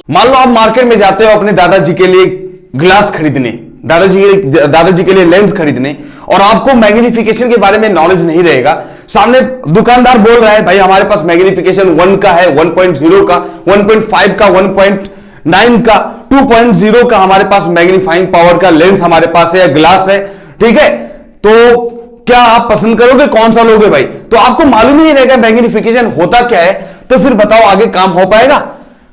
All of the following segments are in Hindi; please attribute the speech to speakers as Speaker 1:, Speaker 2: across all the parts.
Speaker 1: मान लो आप मार्केट में जाते हो अपने दादाजी के लिए ग्लास खरीदने, दादाजी के लिए लेंस खरीदने, और आपको मैग्निफिकेशन के बारे में नॉलेज नहीं रहेगा। सामने दुकानदार बोल रहा है भाई हमारे पास मैग्निफिकेशन 1 का है, 1.0 का, 1.5 का, 1.9 का, 2.0 का हमारे पास मैग्नीफाइंग पावर का लेंस हमारे पास है, ग्लास है, ठीक है। तो क्या आप पसंद करोगे, कौन सा लोगे भाई? तो आपको मालूम ही नहीं रहेगा मैग्निफिकेशन होता क्या है, तो फिर बताओ आगे काम हो पाएगा?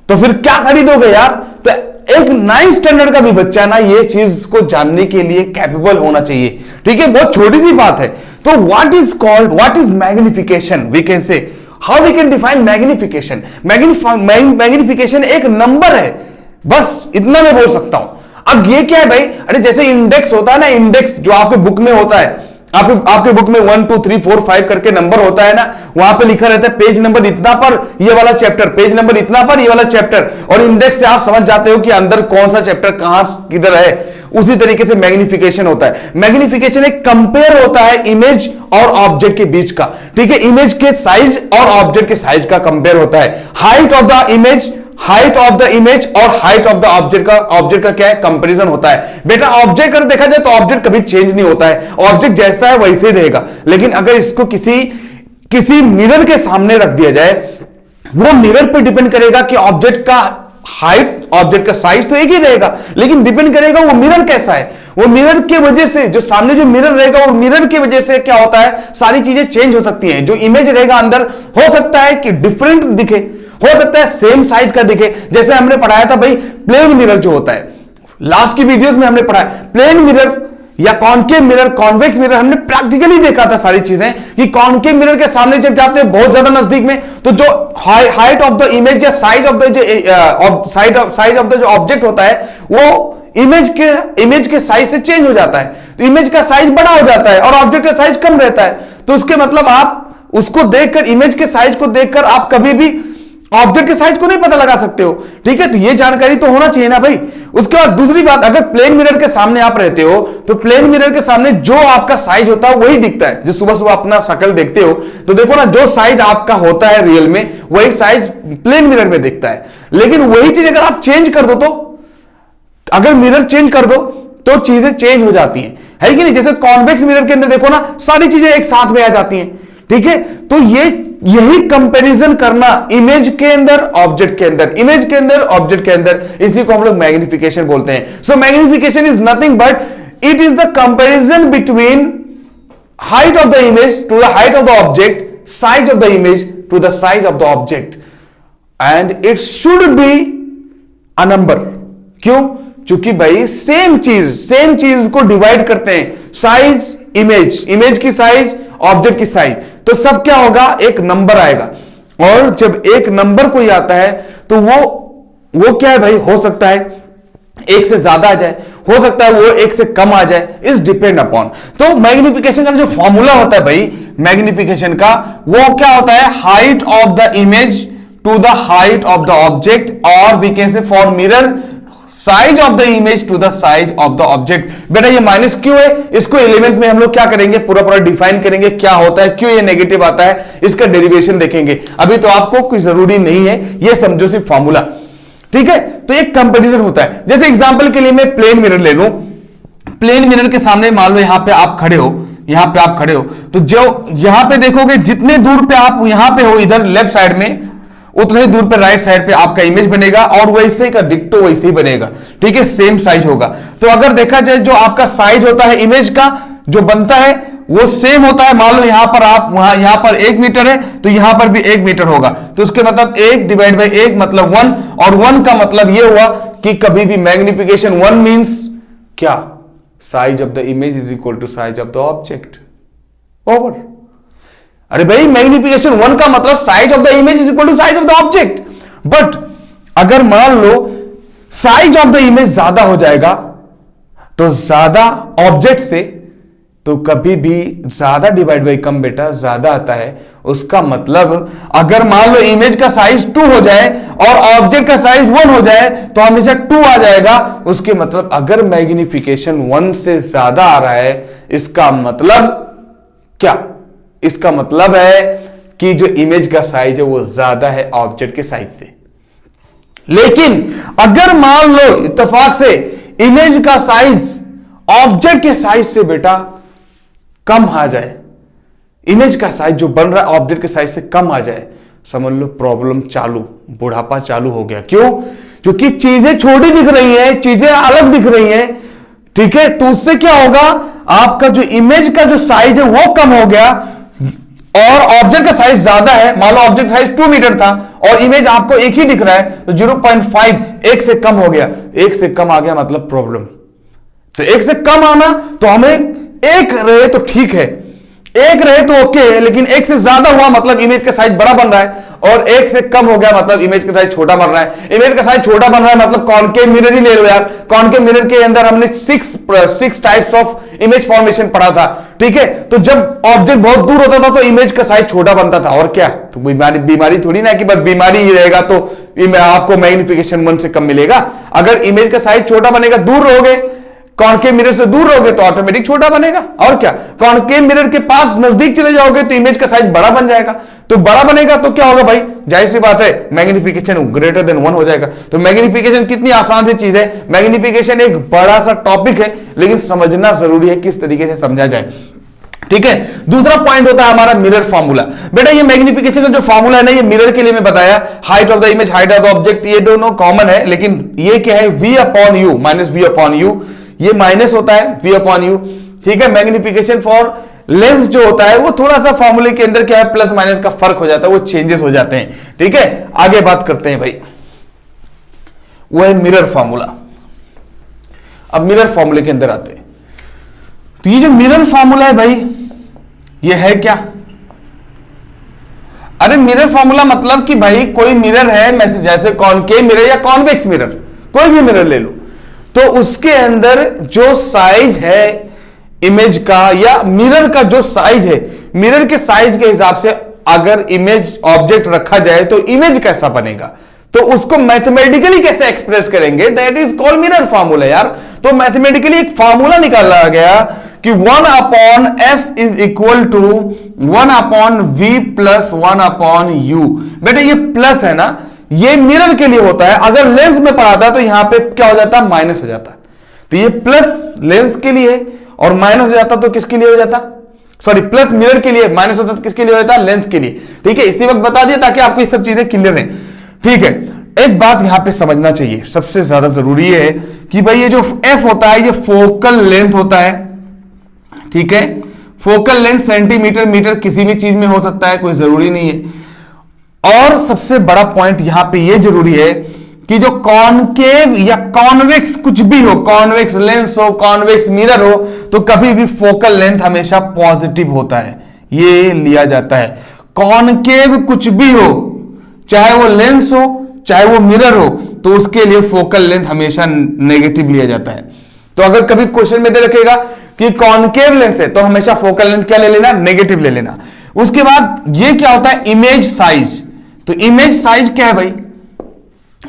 Speaker 1: तो फिर क्या खरीदोगे यार? तो एक 9th स्टैंडर्ड का भी बच्चा ना ये चीज को जानने के लिए कैपेबल होना चाहिए, ठीक है। बहुत छोटी सी बात है। तो what is magnification, we can say, how we can define magnification. Magnification एक नंबर है, बस इतना मैं बोल सकता हूं। अब ये क्या है भाई? अरे जैसे इंडेक्स होता है ना, इंडेक्स जो आपके बुक में होता है, आपके बुक में 1 2 3 4 5 करके नंबर होता है ना, वहां पे लिखा रहता है पेज नंबर इतना पर ये वाला चैप्टर, पेज नंबर इतना पर ये वाला चैप्टर, और इंडेक्स से आप समझ जाते हो कि अंदर कौन सा चैप्टर कहां किधर है। उसी तरीके से मैग्निफिकेशन होता है। मैग्निफिकेशन एक कंपेयर होता है इमेज और ऑब्जेक्ट के बीच का, ठीक है। इमेज के साइज और ऑब्जेक्ट के साइज का कंपेयर होता है। हाइट ऑफ द इमेज और हाइट ऑफ द ऑब्जेक्ट का क्या है? कंपैरिजन होता है। बेटा ऑब्जेक्ट अगर देखा जाए तो ऑब्जेक्ट कभी चेंज नहीं होता है, ऑब्जेक्ट जैसा है वैसे ही रहेगा। लेकिन अगर इसको किसी मिरर के सामने रख दिया जाए, वो मिरर पे डिपेंड करेगा कि ऑब्जेक्ट का हाइट, ऑब्जेक्ट का साइज तो एक ही रहेगा, लेकिन डिपेंड करेगा वो मिरर कैसा है। वो मिरर की वजह से, जो सामने जो मिरर रहेगा, वो मिरर की वजह से क्या होता है, सारी चीजें चेंज हो सकती हैं। जो इमेज रहेगा अंदर, हो सकता है कि डिफरेंट दिखे, हो सकता है सेम साइज का दिखे। जैसे हमने पढ़ाया था भाई प्लेन मिरर जो होता है, लास्ट की वीडियोस में हमने पढ़ा है प्लेन मिरर या कॉनकेव मिरर, कॉन्वेक्स मिरर, हमने प्रैक्टिकली देखा था सारी चीजें कि कॉनकेव मिरर के सामने जब जाते हैं बहुत ज्यादा नजदीक में, तो जो हाइट ऑफ द इमेज या साइज ऑफ द जो ऑब्जेक्ट होता है, वो इमेज के साइज से चेंज हो जाता है। तो इमेज का साइज बड़ा हो जाता है और ऑब्जेक्ट का साइज कम रहता है। तो उसके मतलब आप उसको देखकर, इमेज के साइज को देखकर आप कभी भी ऑब्जेक्ट के साइज को नहीं पता लगा सकते हो, ठीक है। तो ये जानकारी तो होना चाहिए ना भाई। उसके बाद दूसरी बात, अगर प्लेन मिरर के सामने आप रहते हो, तो प्लेन मिरर के सामने जो आपका साइज होता है वही दिखता है। जो सुबह सुबह अपना शक्ल देखते हो तो देखो ना, जो साइज आपका होता है रियल में, वही साइज प्लेन मिरर में दिखता है। लेकिन वही चीज अगर आप चेंज कर दो, तो अगर मिरर चेंज कर दो तो चीजें चेंज हो जाती हैं, है कि नहीं। जैसे कॉन्वेक्स मिरर के अंदर देखो ना, सारी चीजें एक साथ में आ जाती हैं, ठीक है। तो यही कंपैरिजन करना इमेज के अंदर, ऑब्जेक्ट के अंदर, इमेज के अंदर, ऑब्जेक्ट के अंदर, इसी को हम लोग मैग्निफिकेशन बोलते हैं। So magnification is nothing but it is the comparison between height of the image to the height of the object, size of the image to the size of the object, and it should be a number. क्यों? क्योंकि भाई सेम चीज को डिवाइड करते हैं, साइज, इमेज की साइज, ऑब्जेक्ट की साइज, तो सब क्या होगा, एक नंबर आएगा। और जब एक नंबर कोई आता है तो वो क्या है भाई, हो सकता है एक से ज्यादा आ जाए, हो सकता है वो एक से कम आ जाए, इज डिपेंड अपॉन। तो मैग्निफिकेशन का जो फॉर्मूला होता है भाई, मैग्निफिकेशन का, वो क्या होता है, height of the image to the height of the object, और we can say for mirror size of the image to the size of the object. बेटा ये माइनस क्यों है, इसको एलिमेंट में हम लोग क्या करेंगे, पूरा डिफाइन करेंगे क्या होता है, क्यों ये नेगेटिव आता है, इसका डेरिवेशन देखेंगे। अभी तो आपको कोई जरूरी नहीं है, ये समझो सिर्फ फॉर्मूला, ठीक है। तो एक कंपैरिजन होता है। जैसे एग्जांपल के लिए मैं प्लेन मिरर ले लूं, प्लेन मिरर के सामने मान लो यहां पे आप खड़े हो, तो जो यहां पे देखोगे, जितने दूर पे आप यहां पे हो, इधर लेफ्ट साइड में, उतने ही दूर पे राइट साइड पे आपका इमेज बनेगा, और वैसे का डिक्टो वैसे ही बनेगा, ठीक है, सेम साइज होगा। तो अगर देखा जाए जो आपका साइज होता है इमेज का, जो बनता है वो सेम होता है। मान लो यहां पर यहां पर 1 मीटर है, तो यहां पर भी 1 मीटर होगा। तो उसके मतलब 1 डिवाइड बाई 1 मतलब 1, और 1 का मतलब ये हुआ कि कभी भी मैग्निफिकेशन 1 मींस क्या, size of the image is equal to size of the object, over. अरे भाई मैग्निफिकेशन 1 का मतलब size of the image is equal to size of the object. But अगर मान लो साइज ऑफ द इमेज ज्यादा हो जाएगा, तो ज्यादा ऑब्जेक्ट से, तो कभी भी ज्यादा डिवाइड बाई कम बेटा ज्यादा आता है। उसका मतलब अगर मान लो इमेज का साइज 2 हो जाए और ऑब्जेक्ट का साइज 1 हो जाए, तो हमेशा 2 आ जाएगा। उसके मतलब अगर मैग्निफिकेशन 1 से ज्यादा आ रहा है, इसका मतलब क्या, इसका मतलब है कि जो इमेज का साइज है वो ज्यादा है ऑब्जेक्ट के साइज से। लेकिन अगर मान लो इत्तेफाक से इमेज का साइज ऑब्जेक्ट के साइज से बेटा कम आ जाए, इमेज का साइज जो बन रहा है ऑब्जेक्ट के साइज से कम आ जाए, समझ लो प्रॉब्लम चालू, बुढ़ापा चालू हो गया। क्यों? क्योंकि चीजें छोटी दिख रही हैं, चीजें अलग दिख रही हैं, ठीक है। तो उससे क्या होगा, आपका जो इमेज का जो साइज है वो कम हो गया और ऑब्जेक्ट का साइज ज्यादा है। मान लो ऑब्जेक्ट साइज 2 मीटर था और इमेज आपको एक ही दिख रहा है, तो 0.5 एक से कम हो गया, एक से कम आ गया मतलब प्रॉब्लम। तो एक से कम आना तो हमें एक रहे तो ठीक है, एक रहे तो ओके है, लेकिन एक से ज्यादा हुआ मतलब इमेज का साइज बड़ा बन रहा है और एक से कम हो गया मतलब इमेज का साइज छोटा बन रहा है। इमेज का साइज छोटा बन रहा है मतलब कॉनकेव मिरर ही ले लो यार। कॉनकेव मिरर के अंदर हमने 6 टाइप्स ऑफ इमेज फॉर्मेशन पढ़ा था, ठीक है। तो जब ऑब्जेक्ट बहुत दूर होता था तो इमेज का साइज छोटा बनता था, और क्या, तो बीमारी थोड़ी ना कि बस बीमारी ही रहेगा तो आपको मैग्निफिकेशन 1 से कम मिलेगा। अगर इमेज का साइज छोटा बनेगा, दूर रहोगे, कॉनकेव मिरर से दूर रहोगे तो ऑटोमेटिक छोटा बनेगा, और क्या। कॉनकेव मिरर के पास नजदीक चले जाओगे तो इमेज का साइज बड़ा बन जाएगा, तो बड़ा बनेगा तो क्या होगा भाई, जाहिर सी बात है मैग्निफिकेशन ग्रेटर देन 1 हो जाएगा। तो मैग्निफिकेशन कितनी आसान सी चीज है, मैग्निफिकेशन एक बड़ा सा टॉपिक है, लेकिन समझना जरूरी है किस तरीके से समझा जाए, ठीक है। दूसरा पॉइंट होता है हमारा मिरर फार्मूला। बेटा ये मैग्निफिकेशन का जो फार्मूला है ना, ये मिरर के लिए मैं बताया, height of the image, height of the object, ये दोनों कॉमन है, लेकिन ये क्या है, v upon you minus v upon you, ये माइनस होता है v अपॉन यू, ठीक है। मैग्निफिकेशन फॉर लेंस जो होता है वो थोड़ा सा फॉर्मूले के अंदर क्या है, प्लस माइनस का फर्क हो जाता है, वो चेंजेस हो जाते हैं, ठीक है। आगे बात करते हैं भाई, वो है मिरर फार्मूला। अब मिरर फार्मूले के अंदर आते हैं, तो ये जो मिरर फार्मूला है भाई, ये है क्या, अरे मिरर फार्मूला मतलब कि भाई कोई मिरर है, जैसे कॉनकेव मिरर या कॉन्वेक्स मिरर, कोई भी मिरर ले लो, तो उसके अंदर जो साइज है इमेज का या मिरर का जो साइज है, मिरर के साइज के हिसाब से अगर इमेज ऑब्जेक्ट रखा जाए तो इमेज कैसा बनेगा, तो उसको मैथमेटिकली कैसे एक्सप्रेस करेंगे, that is called mirror formula यार। तो मैथमेटिकली एक फार्मूला निकाला गया कि 1 upon F is equal to 1 upon V plus 1 upon U. बेटा ये प्लस है ना, ये मिरर के लिए होता है, अगर लेंस में पढ़ाता तो यहां पे क्या हो जाता, माइनस हो जाता। तो ये प्लस लेंस के लिए और माइनस हो जाता तो किसके लिए हो जाता, सॉरी प्लस मिरर के लिए, माइनस होता तो किसके लिए हो जाता, लेंस के लिए, ठीक है। इसी वक्त बता दिया ताकि आपको ये सब चीजें क्लियर हैं, ठीक है। एक बात यहां पे समझना चाहिए, सबसे ज्यादा जरूरी है कि भाई ये जो एफ होता है ये फोकल लेंथ होता है, ठीक है। फोकल लेंथ सेंटीमीटर मीटर किसी भी चीज में हो सकता है, कोई जरूरी नहीं है। और सबसे बड़ा पॉइंट यहां पे ये जरूरी है कि जो कॉनकेव या कॉन्वेक्स कुछ भी हो, कॉन्वेक्स लेंस हो, कॉन्वेक्स मिरर हो, तो कभी भी फोकल लेंथ हमेशा पॉजिटिव होता है, ये लिया जाता है। कॉनकेव कुछ भी हो, चाहे वो लेंस हो चाहे वो मिरर हो, तो उसके लिए फोकल लेंथ हमेशा नेगेटिव लिया जाता है। तो अगर कभी क्वेश्चन में दे रखेगा कि कॉनकेव लेंस है तो हमेशा फोकल लेंथ क्या ले लेना, नेगेटिव ले लेना। उसके बाद ये क्या होता है, इमेज साइज। तो इमेज साइज क्या है भाई,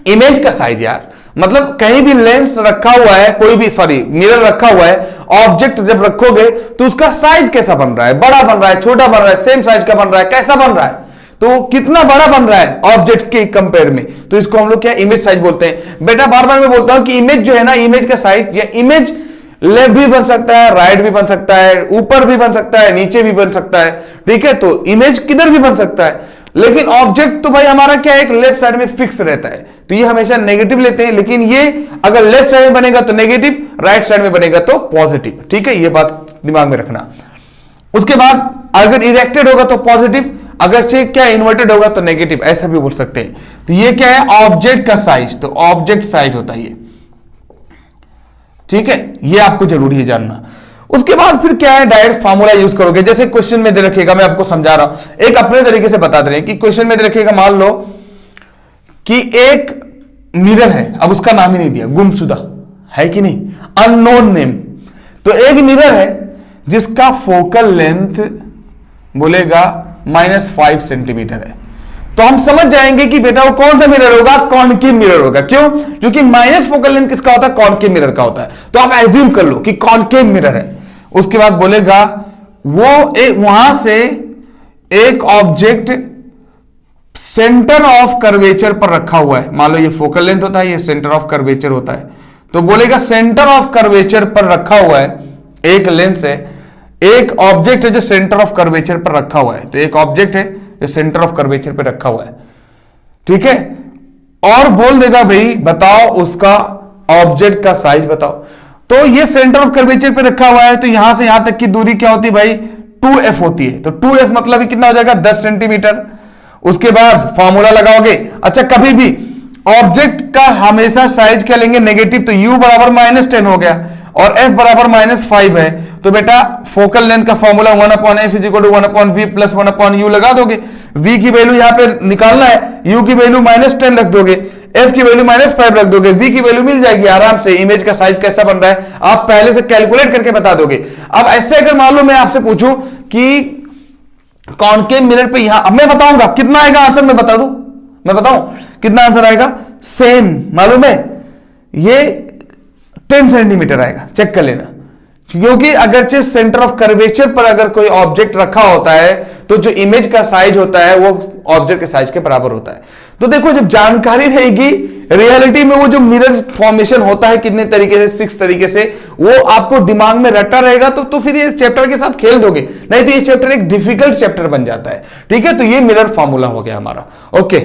Speaker 1: इमेज का साइज यार, मतलब कहीं भी लेंस रखा हुआ है, कोई भी सॉरी मिरर रखा हुआ है, ऑब्जेक्ट जब रखोगे तो उसका साइज कैसा बन रहा है, बड़ा बन रहा है, छोटा बन रहा है, सेम साइज का बन रहा है, कैसा बन रहा है, तो कितना बड़ा बन रहा है ऑब्जेक्ट के कंपेयर में, तो इसको हम लोग क्या इमेज साइज बोलते हैं। बेटा बार बार मैं बोलता हूं कि इमेज जो है ना, इमेज का साइज या इमेज लेफ्ट भी बन सकता है, राइट भी बन सकता है, ऊपर भी बन सकता है, नीचे भी बन सकता है, ठीक है। तो इमेज किधर भी बन सकता है, लेकिन ऑब्जेक्ट तो भाई हमारा क्या है, एक लेफ्ट साइड में फिक्स रहता है, तो ये हमेशा नेगेटिव लेते हैं। लेकिन ये अगर लेफ्ट साइड में बनेगा तो नेगेटिव, राइट साइड में बनेगा तो पॉजिटिव, ठीक है, ये बात दिमाग में रखना। उसके बाद अगर इरेक्टेड होगा तो पॉजिटिव, अगर से क्या इन्वर्टेड होगा तो नेगेटिव, ऐसा भी बोल सकते हैं। तो ये क्या है, ऑब्जेक्ट का साइज, तो ऑब्जेक्ट साइज होता है ये, ठीक है, ये आपको जरूरी है जानना। उसके बाद फिर क्या है, डायरेक्ट फार्मूला यूज करोगे, जैसे क्वेश्चन में दे रखेगा, मैं आपको समझा रहा हूं, एक अपने तरीके से बता दे रहे हैं कि क्वेश्चन में दे रखेगा, मान लो कि एक मिरर है, अब उसका नाम ही नहीं दिया, गुमशुदा है कि नहीं, अननोन नेम। तो एक मिरर है जिसका फोकल लेंथ बोलेगा -5 सेंटीमीटर है, तो हम समझ जाएंगे कि बेटा वो कौन सा मिरर होगा, कॉनकेव मिरर होगा। क्यों, क्योंकि माइनस फोकल लेंथ किसका होता है, कॉनकेव मिरर का होता है। तो आप एज्यूम कर लो कि कॉनकेव मिरर है। उसके बाद बोलेगा वो वहां से एक ऑब्जेक्ट सेंटर ऑफ कर्वेचर पर रखा हुआ है, मान लो ये फोकल लेंथ होता है, ये सेंटर ऑफ कर्वेचर होता है, तो बोलेगा सेंटर ऑफ कर्वेचर पर रखा हुआ है, एक लेंस है, एक ऑब्जेक्ट है जो सेंटर ऑफ कर्वेचर पर रखा हुआ है, तो एक ऑब्जेक्ट है जो सेंटर ऑफ कर्वेचर पर रखा हुआ है, ठीक है। और बोल देगा भाई बताओ उसका ऑब्जेक्ट का साइज बताओ। तो ये सेंटर ऑफ कर्वेचर पे रखा हुआ है, तो यहां से यहां तक की दूरी क्या होती है भाई, 2f होती है। तो 2f मतलब कितना हो जाएगा, 10 सेंटीमीटर। उसके बाद फॉर्मूला लगाओगे। अच्छा, कभी भी ऑब्जेक्ट का हमेशा साइज क्या लेंगे, नेगेटिव, तो u बराबर -10 हो गया और f बराबर -5 है, तो बेटा फोकल लेंथ का फॉर्मूला 1/f = 1/v + 1/u लगा दोगे। v की वैल्यू यहां पे निकालना है, u की वैल्यू -10 रख दोगे, f की वैल्यू -5 रख दोगे, v की वैल्यू मिल जाएगी आराम से। इमेज का साइज कैसा बन रहा है आप पहले से कैलकुलेट करके बता दोगे। अब ऐसे अगर मान लो मैं आपसे पूछूं कि कॉनकेव मिरर पे यहां, अब मैं बताऊंगा कितना आएगा आंसर, मैं बता दूं, मैं बताऊं कितना आंसर आएगा, सेम मालूम है, ये 10 सेंटीमीटर आएगा, चेक कर लेना। क्योंकि अगरचे सेंटर ऑफ कर्वेचर पर अगर कोई ऑब्जेक्ट रखा होता है तो जो इमेज का साइज होता है वो ऑब्जेक्ट के साइज के बराबर होता है। तो देखो जब जानकारी रहेगी, रियलिटी में वो जो मिरर फॉर्मेशन होता है कितने तरीके से, 6 तरीके से, वो आपको दिमाग में रटा रहेगा तो फिर ये चैप्टर के साथ खेल दोगे, नहीं तो ये चैप्टर एक डिफिकल्ट चैप्टर बन जाता है। ठीक है, तो ये मिरर फॉर्मूला हो गया हमारा। ओके।